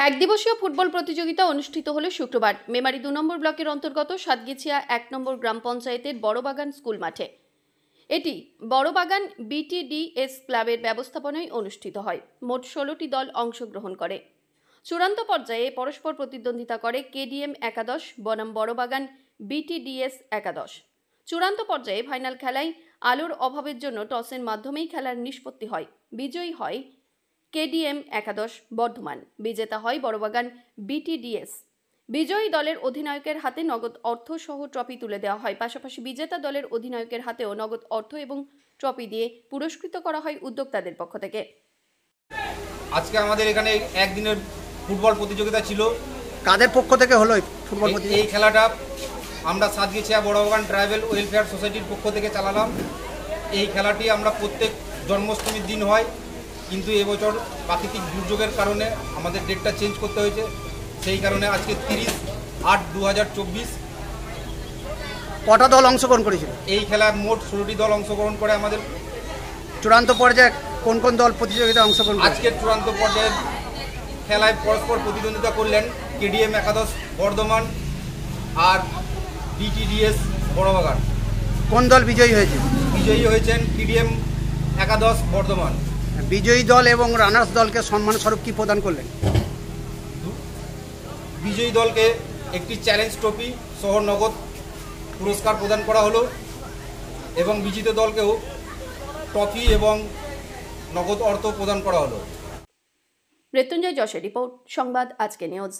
এক দিবসীয় ফুটবল প্রতিযোগিতা অনুষ্ঠিত হল শুক্রবার মেমারি ২ নম্বর ব্লকের অন্তর্গত সাতগেছিয়া ১ নম্বর গ্রাম পঞ্চায়েতের বড়বাগান স্কুল মাঠে। এটি বড়বাগান বিটিডিএস ক্লাবের ব্যবস্থাপনায় অনুষ্ঠিত হয়। মোট ১৬টি দল অংশগ্রহণ করে। চূড়ান্ত পর্যায়ে পরস্পর প্রতিদ্বন্দ্বিতা করে কেডিএম একাদশ বনাম বড়বাগান বিটিডিএস একাদশ। চূড়ান্ত পর্যায়ে ফাইনাল খেলায় আলোর অভাবের জন্য টসের মাধ্যমেই খেলার নিষ্পত্তি হয়। বিজয়ী হয় কেডিএম একাদশ বর্ধমান, বিজেতা হয় বড়বাগান বিটিডিএস। বিজয়ী দলের অধিনায়কের হাতে নগদ অর্থ সহ ট্রফি তুলে দেওয়া হয়। পাশাপাশি বিজেতা দলের অধিনায়কের হাতেও নগদ অর্থ এবং ট্রফি দিয়ে পুরস্কৃত করা হয় উদ্যোক্তাদের পক্ষ থেকে। আজকে আমাদের এখানে একদিনের ফুটবল প্রতিযোগিতা ছিল। কাদের পক্ষ থেকে হলো ফুটবল প্রতিযোগিতা? এই খেলাটা আমরা সাতগেছিয়া বড়বাগান ট্রাইবেল ওয়েলফেয়ার সোসাইটির পক্ষ থেকে চালালাম। এই খেলাটি আমরা প্রত্যেক জন্মাষ্টমীর দিন হয়, কিন্তু এবছর প্রাকৃতিক দুর্যোগের কারণে আমাদের ডেটটা চেঞ্জ করতে হয়েছে। সেই কারণে আজকে 30/8/2024। কটা দল অংশগ্রহণ করেছিল এই খেলায়? মোট 16টি দল অংশগ্রহণ করে। আমাদের চূড়ান্ত পর্যায়ে কোন কোন দল প্রতিযোগিতা অংশগ্রহণ করে? আজকের চূড়ান্ত পর্যায়ে খেলায় পরস্পর প্রতিদ্বন্দ্বিতা করলেন কেডিএম একাদশ বর্ধমান আর বিটিডিএস বড়বাগান। কোন দল বিজয়ী হয়েছে? বিজয়ী হয়েছেন কেডিএম একাদশ বর্ধমান। বিজয়ী দল এবং রানার্স দলকে সম্মান স্বরূপ কি প্রদান করলেন? বিজয়ী দলকে একটি চ্যালেঞ্জ ট্রফি সহ নগদ পুরস্কার প্রদান করা হলো এবং বিজিত দলকেও ট্রফি এবং নগদ অর্থ প্রদান করা হলো। মৃত্যুঞ্জয় যশের রিপোর্ট, সংবাদ আজকে নিউজ।